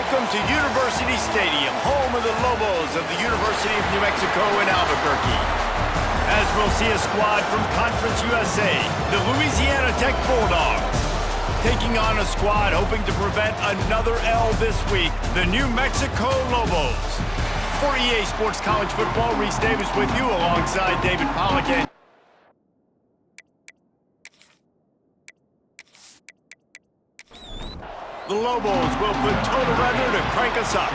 Welcome to University Stadium, home of the Lobos of the University of New Mexico in Albuquerque. As we'll see a squad from Conference USA, the Louisiana Tech Bulldogs, taking on a squad hoping to prevent another L this week, the New Mexico Lobos. For EA Sports College Football, Reese Davis with you alongside David Pollock. The Lobos will put total weather to crank us up.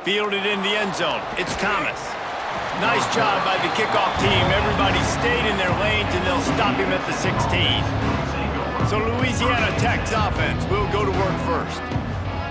Fielded in the end zone. It's Thomas. Nice job by the kickoff team. Everybody stayed in their lanes, and they'll stop him at the 16. So Louisiana Tech's offense will go to work first.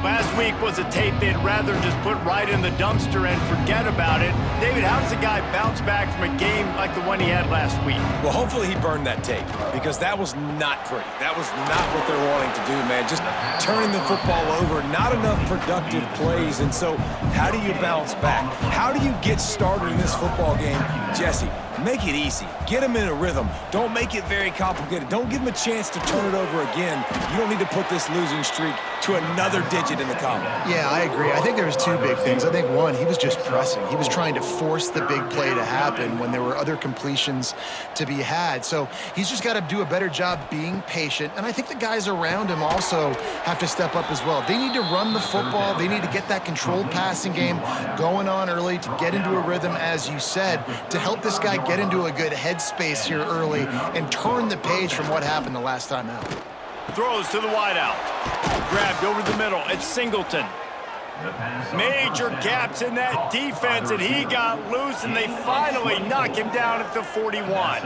Last week was a tape they'd rather just put right in the dumpster and forget about it. David, how does a guy bounce back from a game like the one he had last week? Well, hopefully he burned that tape, because that was not pretty. That was not what they're wanting to do, man. Just turning the football over, not enough productive plays. And so how do you bounce back? How do you get started in this football game? Jesse, make it easy. Get him in a rhythm. Don't make it very complicated. Don't give him a chance to turn it over again. You don't need to put this losing streak to another digit in the column. Yeah, I agree. I think there was two big things. I think one, he was just pressing. He was trying to force the big play to happen when there were other completions to be had. So he's just got to do a better job being patient. And I think the guys around him also have to step up as well. They need to run the football. They need to get that controlled passing game going on early to get into a rhythm, as you said, to help this guy get into a good headspace here early and turn the page from what happened the last time out. Throws to the wideout. Grabbed over the middle. It's Singleton. Major gaps in that defense, and he got loose, and they finally knock him down at the 41.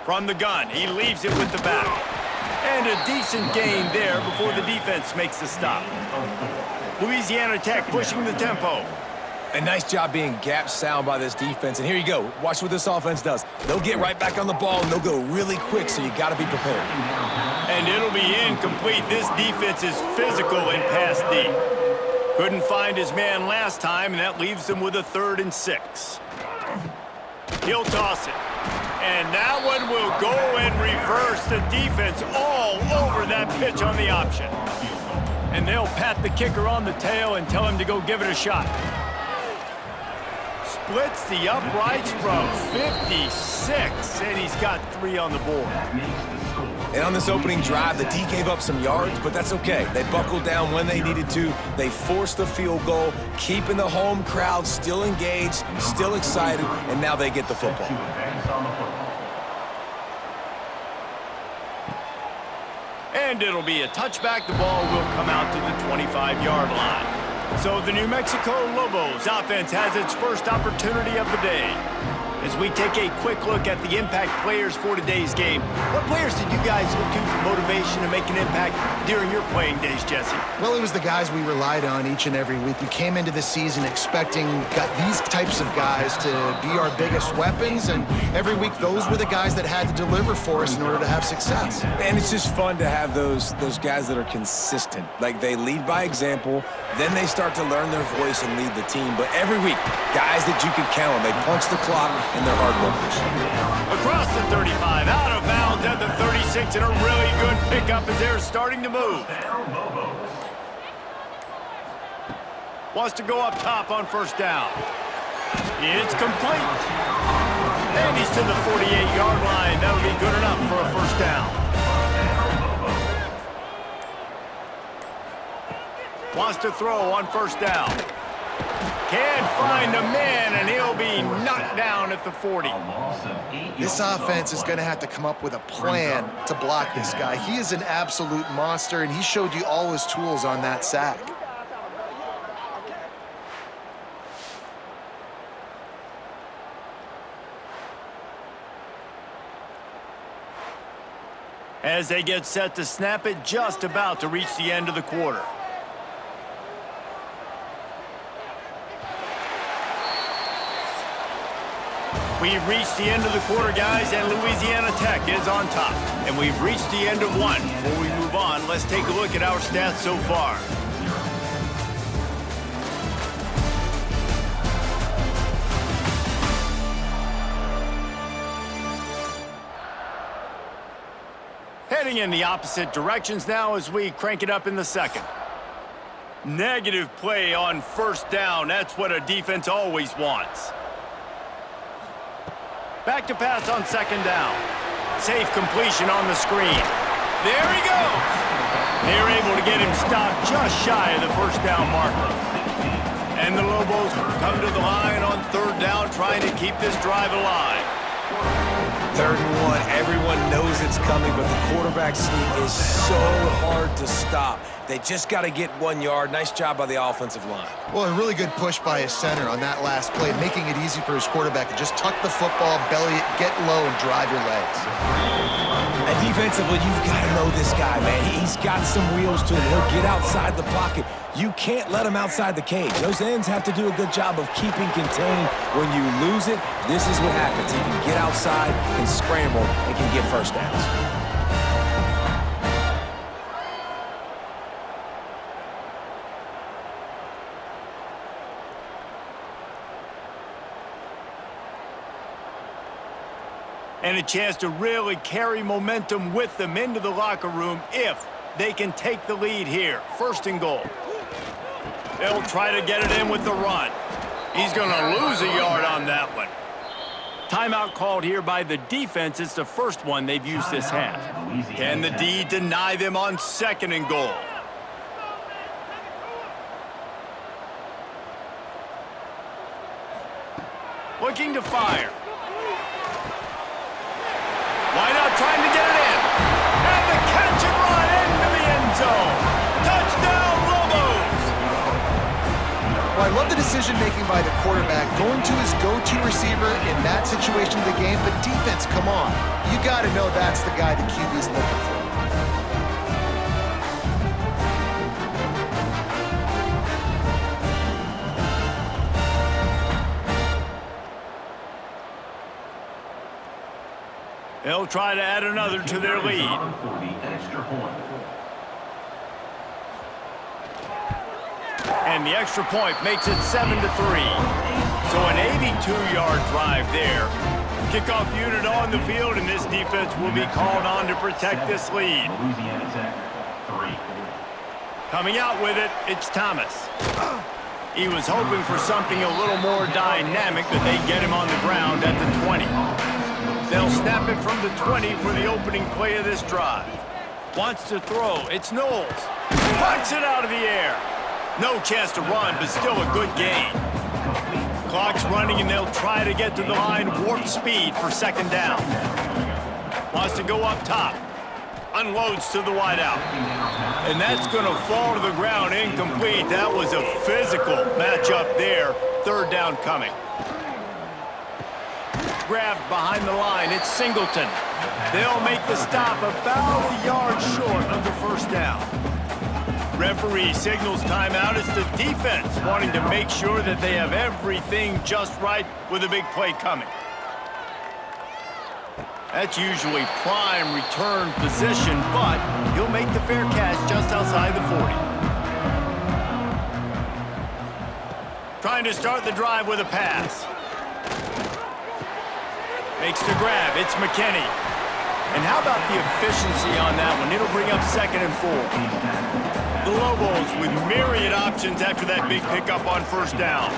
From the gun, he leaves it with the back. And a decent gain there before the defense makes the stop. Louisiana Tech pushing the tempo. A nice job being gap sound by this defense. And here you go. Watch what this offense does. They'll get right back on the ball, and they'll go really quick, so you got to be prepared. And it'll be incomplete. This defense is physical and pass deep. Couldn't find his man last time, and that leaves him with a 3rd and 6. He'll toss it. And that one will go and reverse the defense all over that pitch on the option. And they'll pat the kicker on the tail and tell him to go give it a shot. Splits the uprights from 56, and he's got 3 on the board. And on this opening drive, the D gave up some yards, but that's okay. They buckled down when they needed to. They forced the field goal, keeping the home crowd still engaged, still excited, and now they get the football. And it'll be a touchback. The ball will come out to the 25-yard line. So the New Mexico Lobos offense has its first opportunity of the day. As we take a quick look at the impact players for today's game, what players did you guys look to for motivation to make an impact during your playing days, Jesse? Well, it was the guys we relied on each and every week. We came into the season expecting these types of guys to be our biggest weapons, and every week those were the guys that had to deliver for us in order to have success. And it's just fun to have those guys that are consistent. Like, they lead by example, then they start to learn their voice and lead the team. But every week, guys that you can count on, they punch the clock, and they're hard workers. Across the 35, out of bounds at the 36, and a really good pickup as they're starting to move. Wants to go up top on 1st down. It's complete. And he's to the 48-yard line. That'll be good enough for a 1st down. Wants to throw on 1st down. Can't find a man, and he'll be knocked down at the 40. This offense is going to have to come up with a plan to block this guy. He is an absolute monster, and he showed you all his tools on that sack. As they get set to snap it, just about to reach the end of the quarter. We've reached the end of the quarter, guys, and Louisiana Tech is on top. And we've reached the end of one. Before we move on, let's take a look at our stats so far. Heading in the opposite directions now as we crank it up in the second. Negative play on first down. That's what a defense always wants. Back to pass on second down. Safe completion on the screen. There he goes. They're able to get him stopped just shy of the first down marker. And the Lobos come to the line on third down, trying to keep this drive alive. 3rd and 1, everyone knows it's coming, but the quarterback sneak is so hard to stop. They just got to get 1 yard. Nice job by the offensive line. Well, a really good push by his center on that last play, making it easy for his quarterback to just tuck the football, belly it, get low, and drive your legs. And defensively, you've got to know this guy, man. He's got some wheels to him. He'll get outside the pocket. You can't let him outside the cage. Those ends have to do a good job of keeping contained. When you lose it, this is what happens. He can get outside, can scramble, and can get first downs. And a chance to really carry momentum with them into the locker room if they can take the lead here. 1st and goal. They'll try to get it in with the run. He's going to lose a yard on that one. Timeout called here by the defense. It's the first one they've used this half. Can the D deny them on 2nd and goal? Looking to fire. Why not trying to get it in? And the catch and run into the end zone. Touchdown, Lobos! Well, I love the decision-making by the quarterback, going to his go-to receiver in that situation of the game, but defense, come on. You got to know that's the guy the QB's looking for. They'll try to add another to their lead. And the extra point makes it 7-3. So an 82-yard drive there. Kickoff unit on the field, and this defense will be called on to protect this lead. Coming out with it, it's Thomas. He was hoping for something a little more dynamic, but they get him on the ground at the 20. They'll snap it from the 20 for the opening play of this drive. Wants to throw. It's Knowles. Punts it out of the air. No chance to run, but still a good gain. Clock's running, and they'll try to get to the line. Warp speed for 2nd down. Wants to go up top. Unloads to the wideout. And that's going to fall to the ground incomplete. That was a physical matchup there. 3rd down coming. Grabbed behind the line. It's Singleton. They'll make the stop about a yard short of the 1st down. Referee signals timeout. It's the defense wanting to make sure that they have everything just right with a big play coming. That's usually prime return position, but he'll make the fair catch just outside the 40. Trying to start the drive with a pass. Makes the grab. It's McKinney. And how about the efficiency on that one? It'll bring up 2nd and 4. The Lobos with myriad options after that big pickup on 1st down.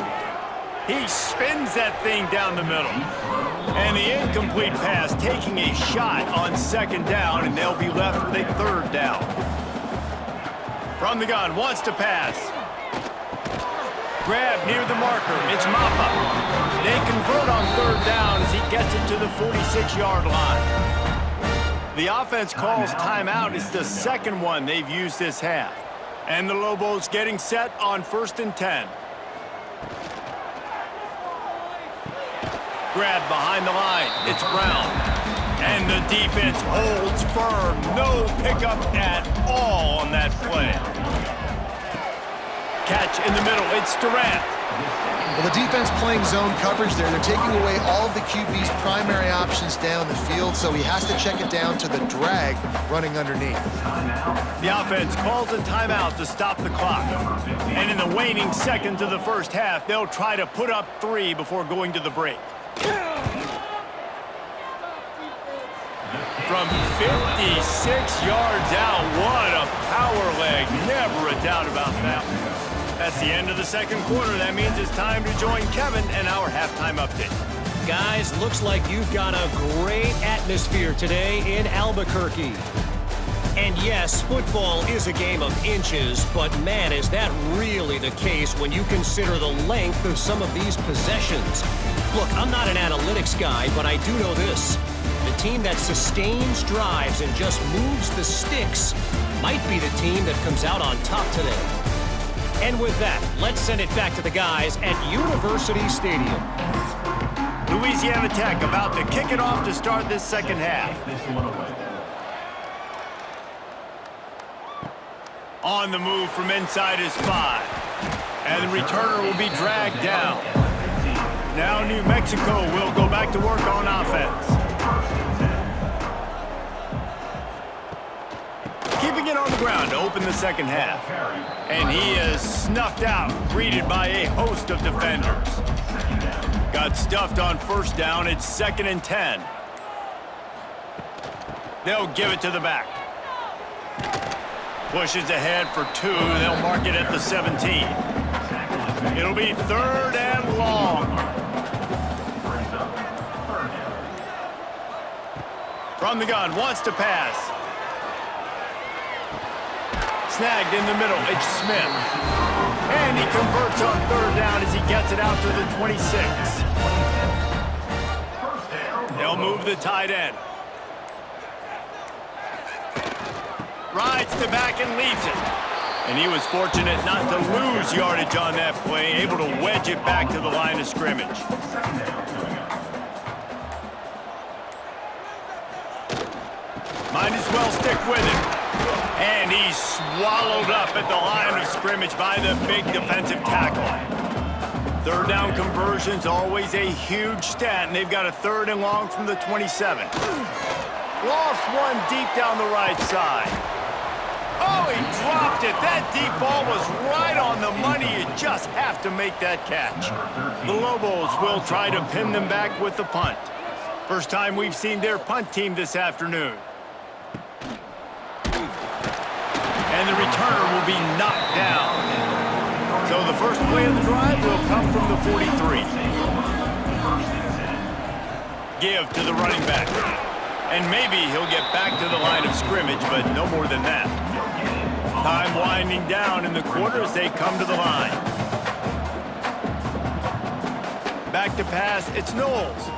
He spins that thing down the middle. And the incomplete pass taking a shot on 2nd down, and they'll be left with a 3rd down. From the gun, wants to pass. Grab near the marker. It's Mappa. They convert on 3rd down as he gets it to the 46-yard line. The offense calls timeout. It's the 2nd one they've used this half. And the Lobos getting set on 1st and 10. Grab behind the line. It's Brown. And the defense holds firm. No pickup at all on that play. Catch in the middle. It's Durant. Well, the defense playing zone coverage there. They're taking away all of the QB's primary options down the field, so he has to check it down to the drag running underneath. The offense calls a timeout to stop the clock. And in the waning seconds of the 1st half, they'll try to put up 3 before going to the break. From 56 yards out, what a power leg. Never a doubt about that one. That's the end of the second quarter. That means it's time to join Kevin and our halftime update. Guys, looks like you've got a great atmosphere today in Albuquerque. And yes, football is a game of inches, but man, is that really the case when you consider the length of some of these possessions. Look, I'm not an analytics guy, but I do know this. The team that sustains drives and just moves the sticks might be the team that comes out on top today. And with that, let's send it back to the guys at University Stadium. Louisiana Tech about to kick it off to start this second half. On the move from inside his 5. And the returner will be dragged down. Now New Mexico will go back to work on offense. Keeping it on the ground to open the second half. And he is snuffed out, greeted by a host of defenders. Got stuffed on first down. It's 2nd and 10. They'll give it to the back. Pushes ahead for 2. They'll mark it at the 17. It'll be 3rd and long. From the gun, wants to pass. Snagged in the middle, it's Smith. And he converts on 3rd down as he gets it out to the 26. They'll move the tight end. Rides to back and leaves it. And he was fortunate not to lose yardage on that play, able to wedge it back to the line of scrimmage. Might as well stick with him. And he's swallowed up at the line of scrimmage by the big defensive tackle. 3rd down conversion's always a huge stat, and they've got a 3rd and long from the 27. Lost one deep down the right side. Oh, he dropped it. That deep ball was right on the money. You just have to make that catch. The Lobos will try to pin them back with the punt. First time we've seen their punt team this afternoon. And the returner will be knocked down. So the first play of the drive will come from the 43. Give to the running back. And maybe he'll get back to the line of scrimmage, but no more than that. Time winding down in the quarter as they come to the line. Back to pass, it's Knowles.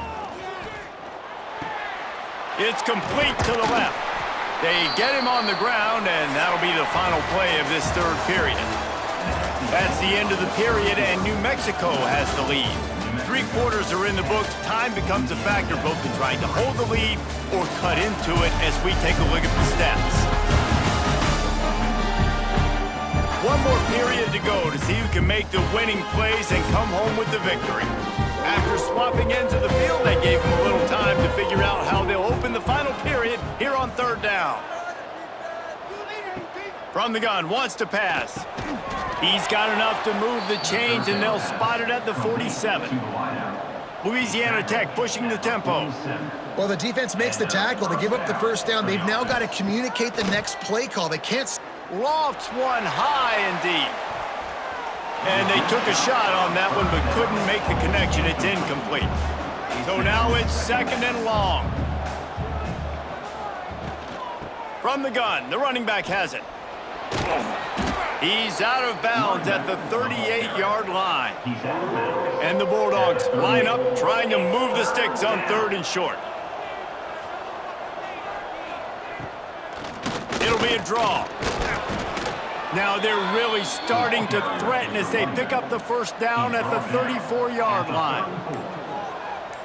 It's complete to the left. They get him on the ground, and that'll be the final play of this 3rd period. That's the end of the period, and New Mexico has the lead. 3 quarters are in the books. Time becomes a factor both in trying to hold the lead or cut into it as we take a look at the stats. One more period to go to see who can make the winning plays and come home with the victory. After swapping ends of the field, they gave him a little time to figure out how they'll open the final period here on 3rd down. From the gun, wants to pass. He's got enough to move the chains, and they'll spot it at the 47. Louisiana Tech pushing the tempo. Well, the defense makes the tackle to give up the first down. They've now got to communicate the next play call. They can't... Lofts one high and deep. And they took a shot on that one, but couldn't make the connection. It's incomplete. So now it's 2nd and long. From the gun, the running back has it. He's out of bounds at the 38-yard line. And the Bulldogs line up, trying to move the sticks on 3rd and short. It'll be a draw. Now they're really starting to threaten as they pick up the first down at the 34-yard line.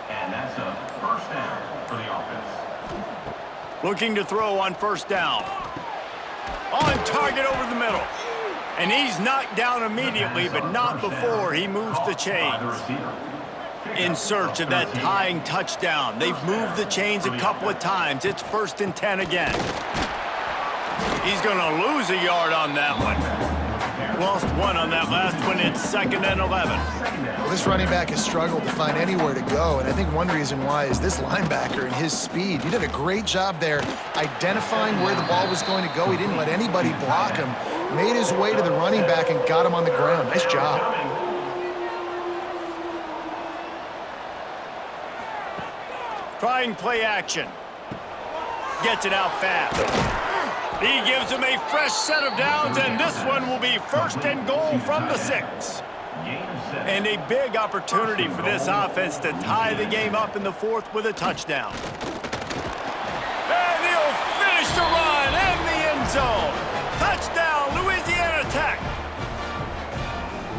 And that's a first down for the offense. Looking to throw on first down. On target over the middle. And he's knocked down immediately, but not before he moves the chains. In search of that tying touchdown. They've moved the chains a couple of times. It's 1st and 10 again. He's going to lose a yard on that one. Lost one on that last one. It's 2nd and 11. Well, this running back has struggled to find anywhere to go, and I think one reason why is this linebacker and his speed. He did a great job there identifying where the ball was going to go. He didn't let anybody block him, made his way to the running back and got him on the ground. Nice job. Trying play action. Gets it out fast. He gives him a fresh set of downs, and this one will be 1st and goal from the 6. And a big opportunity for this offense to tie the game up in the 4th with a touchdown. And he'll finish the run in the end zone. Touchdown, Louisiana Tech.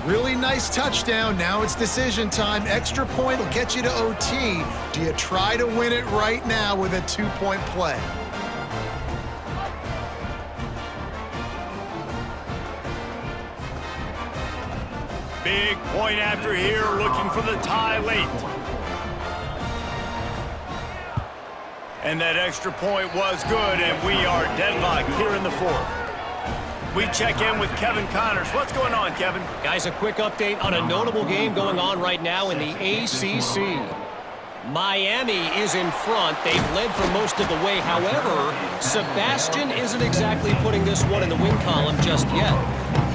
Really nice touchdown. Now it's decision time. Extra point will get you to OT. Do you try to win it right now with a 2-point play? Big point after here, looking for the tie late. And that extra point was good, and we are deadlocked here in the 4th. We check in with Kevin Connors. What's going on, Kevin? Guys, a quick update on a notable game going on right now in the ACC. Miami is in front. They've led for most of the way. However, Sebastian isn't exactly putting this one in the win column just yet.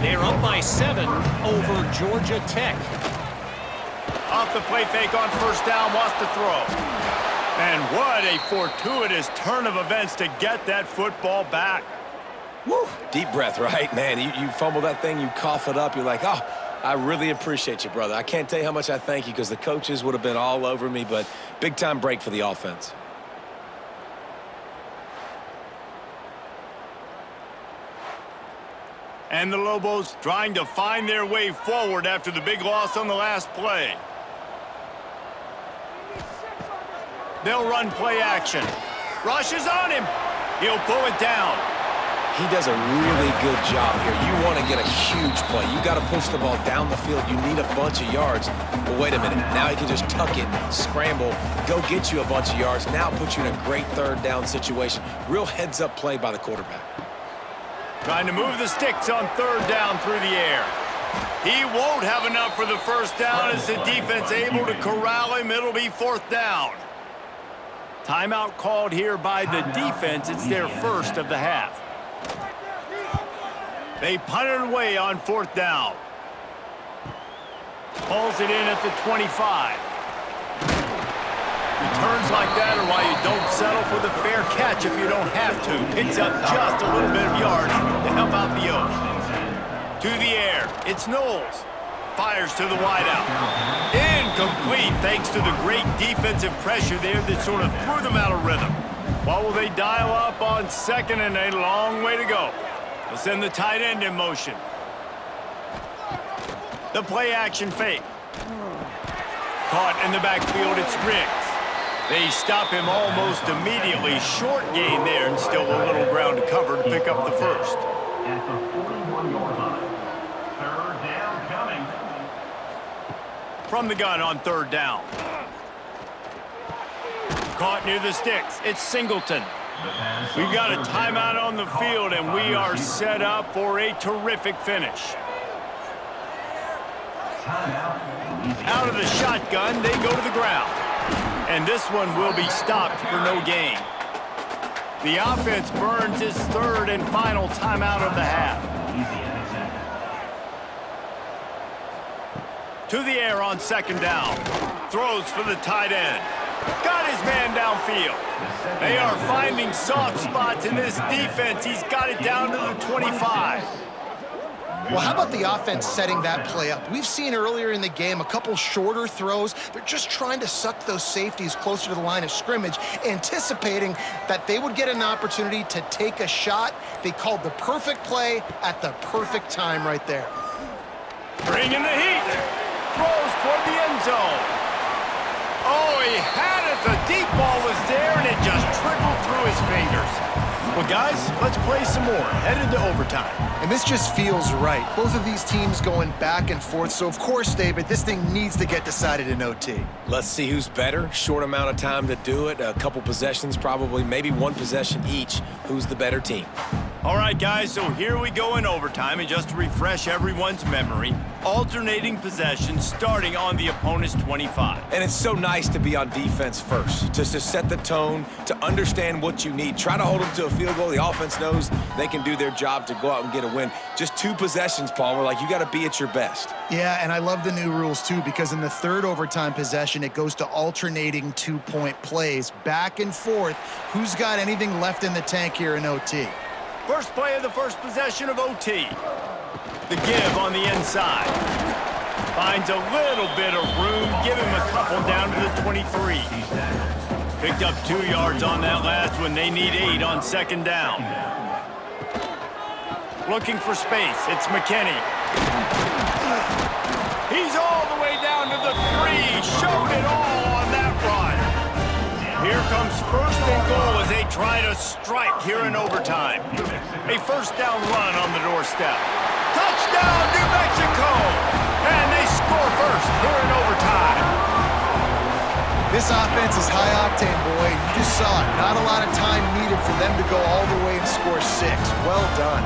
They're up by 7 over Georgia Tech. Off the play fake on 1st down, wants to throw. And what a fortuitous turn of events to get that football back. Woo. Deep breath, right? Man, you fumble that thing, you cough it up, you're like, oh, I really appreciate you, brother. I can't tell you how much I thank you because the coaches would have been all over me, but big-time break for the offense. And the Lobos trying to find their way forward after the big loss on the last play. They'll run play action. Rush is on him. He'll pull it down. He does a really good job here. You want to get a huge play. You got to push the ball down the field. You need a bunch of yards. But wait a minute. Now he can just tuck it, scramble, go get you a bunch of yards. Now put you in a great 3rd down situation. Real heads-up play by the quarterback. Trying to move the sticks on 3rd down through the air. He won't have enough for the 1st down as the defense able to corral him. It'll be 4th down. Timeout called here by the defense. It's their 1st of the half. They punt it away on 4th down. Pulls it in at the 25. Returns like that are why you don't settle for the fair catch if you don't have to. Picks up just a little bit of yards to help out the O's. To the air, it's Knowles. Fires to the wideout. Incomplete thanks to the great defensive pressure there that sort of threw them out of rhythm. What will they dial up on 2nd and a long way to go? They'll send the tight end in motion. The play action fake. Caught in the backfield, it's Riggs. They stop him almost immediately. Short gain there and still a little ground to cover to pick up the 1st. At the 41-yard line. 3rd down coming. From the gun on 3rd down. Caught near the sticks. It's Singleton. We've got a timeout on the field, and we are set up for a terrific finish. Out of the shotgun, they go to the ground. And this one will be stopped for no gain. The offense burns its 3rd and final timeout of the half. To the air on 2nd down. Throws for the tight end. Got his man downfield. They are finding soft spots in this defense. He's got it down to the 25. Well, how about the offense setting that play up? We've seen earlier in the game a couple shorter throws. They're just trying to suck those safeties closer to the line of scrimmage, anticipating that they would get an opportunity to take a shot. They called the perfect play at the perfect time right there. Bringing the heat. Throws toward the end zone. Oh, he had it. The deep ball was there, and it just trickled through his fingers. Well, guys, let's play some more. Headed to overtime. And this just feels right. Both of these teams going back and forth. So, of course, David, this thing needs to get decided in OT. Let's see who's better. Short amount of time to do it. A couple possessions, probably maybe one possession each. Who's the better team? All right, guys, so here we go in overtime, and just to refresh everyone's memory, alternating possession starting on the opponent's 25. And it's so nice to be on defense first, just to set the tone, to understand what you need. Try to hold them to a field goal. The offense knows they can do their job to go out and get a win. Just 2 possessions, Paul. We're like, you got to be at your best. Yeah, and I love the new rules, too, because in the third overtime possession, it goes to alternating 2-point plays, back and forth. Who's got anything left in the tank here in OT? First play of the first possession of OT. The give on the inside. Finds a little bit of room. Give him a couple down to the 23. Picked up 2 yards on that last one. They need 8 on second down. Looking for space. It's McKinney. He's all the way down to the 3. Showed it all on that run. Here comes first and goal as they try to strike here in overtime. A first down run on the doorstep. Touchdown, New Mexico! And they score first here in overtime. This offense is high octane, boy. You just saw it. Not a lot of time needed for them to go all the way and score 6. Well done.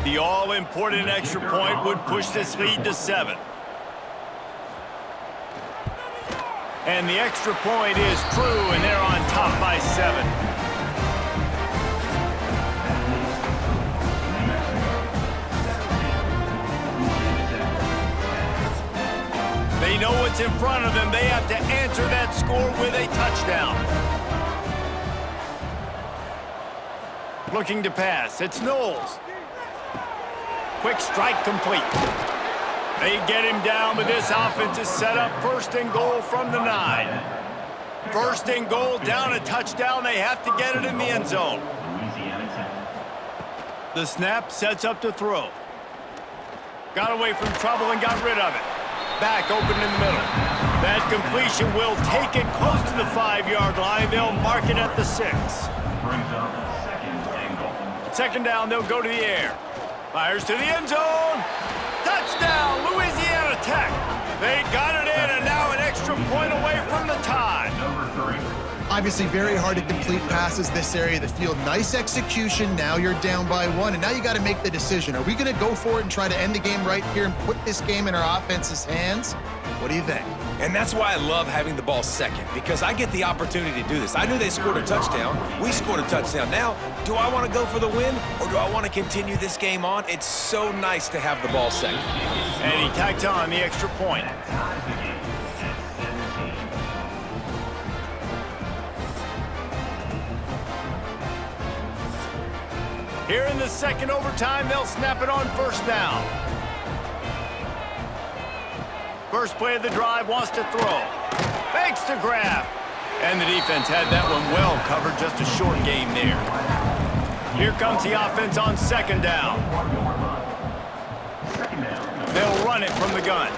The all-important extra point would push this lead to 7. And the extra point is true, and they're on top by 7. They know what's in front of them. They have to answer that score with a touchdown. Looking to pass. It's Knowles. Quick strike complete. They get him down, but this offense is set up first and goal from the 9. First and goal, down a touchdown. They have to get it in the end zone. The snap sets up to throw. Got away from trouble and got rid of it. Back open in the middle. That completion will take it close to the 5-yard line. They'll mark it at the 6. Brings up second and goal. Second down, they'll go to the air. Fires to the end zone. Touchdown, Louisiana Tech. They got it in, and now an extra point away from the tie. Number 3. Obviously very hard to complete passes this area of the field. Nice execution. Now you're down by 1, and now you got to make the decision. Are we going to go for it and try to end the game right here and put this game in our offense's hands? What do you think? And that's why I love having the ball second, because I get the opportunity to do this. I knew they scored a touchdown. We scored a touchdown. Now, do I want to go for the win, or do I want to continue this game on? It's so nice to have the ball second. And he tacked on the extra point. Here in the second overtime, they'll snap it on first down. First play of the drive, wants to throw. Fakes to grab. And the defense had that one well covered, just a short game there. Here comes the offense on second down. They'll run it from the gun.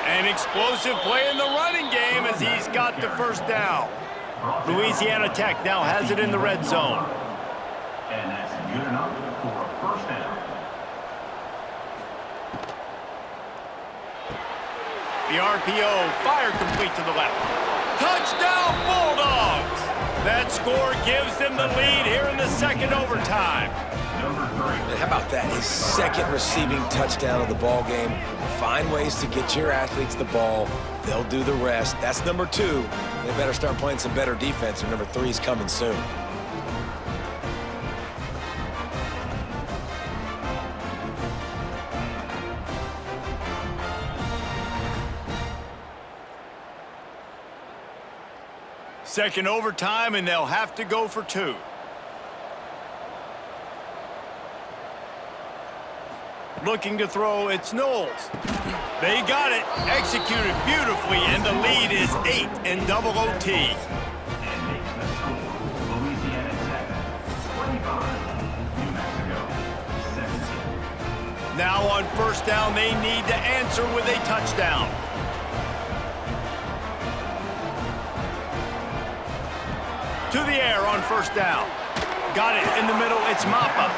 An explosive play in the running game as he's got the first down. Louisiana Tech now has it in the red zone. And that's good enough for a first down. The RPO, fire complete to the left. Touchdown, Bulldogs! That score gives them the lead here in the second overtime. Number 3. How about that? His second receiving touchdown of the ball game. Find ways to get your athletes the ball. They'll do the rest. That's number 2. They better start playing some better defense, or number 3 is coming soon. Second overtime, and they'll have to go for 2. Looking to throw, it's Knowles. They got it, executed beautifully, and the lead is 8 in double OT. And makes the score Louisiana Tech 25, New Mexico 17. Now on first down, they need to answer with a touchdown. To the air on first down. Got it in the middle, it's Mappa.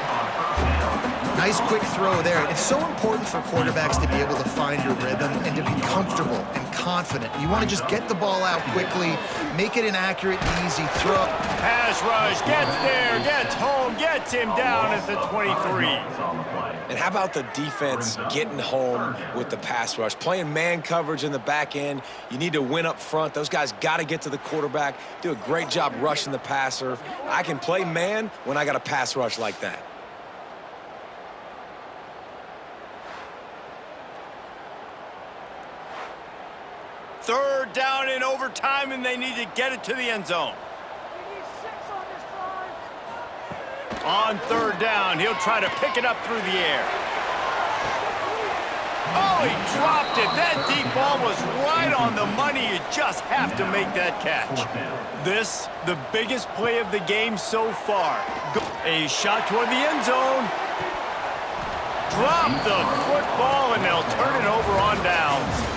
Nice quick throw there. It's so important for quarterbacks to be able to find your rhythm and to be comfortable and confident. You want to just get the ball out quickly, make it an accurate, easy throw. Pass rush, gets there, gets home, gets him down at the 23. And how about the defense getting home with the pass rush? Playing man coverage in the back end. You need to win up front. Those guys got to get to the quarterback, do a great job rushing the passer. I can play man when I got a pass rush like that. Third down in overtime, and they need to get it to the end zone. On third down, he'll try to pick it up through the air. Oh, he dropped it. That deep ball was right on the money. You just have to make that catch. This, the biggest play of the game so far. A shot toward the end zone. Drop the football, and they'll turn it over on downs.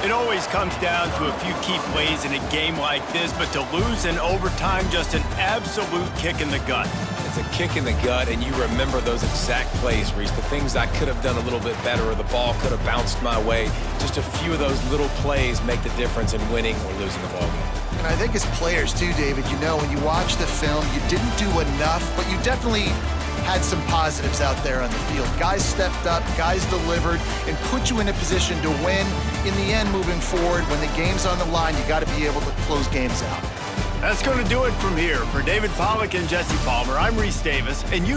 It always comes down to a few key plays in a game like this, but to lose in overtime, just an absolute kick in the gut. It's a kick in the gut, and you remember those exact plays, Reese. The things I could have done a little bit better, or the ball could have bounced my way. Just a few of those little plays make the difference in winning or losing the ball game. And I think as players too, David, you know, when you watch the film, you didn't do enough, but you definitely had some positives out there on the field. Guys stepped up, guys delivered, and put you in a position to win. In the end, moving forward, when the game's on the line, you got to be able to close games out. That's going to do it from here. For David Pollack and Jesse Palmer, I'm Reese Davis, and you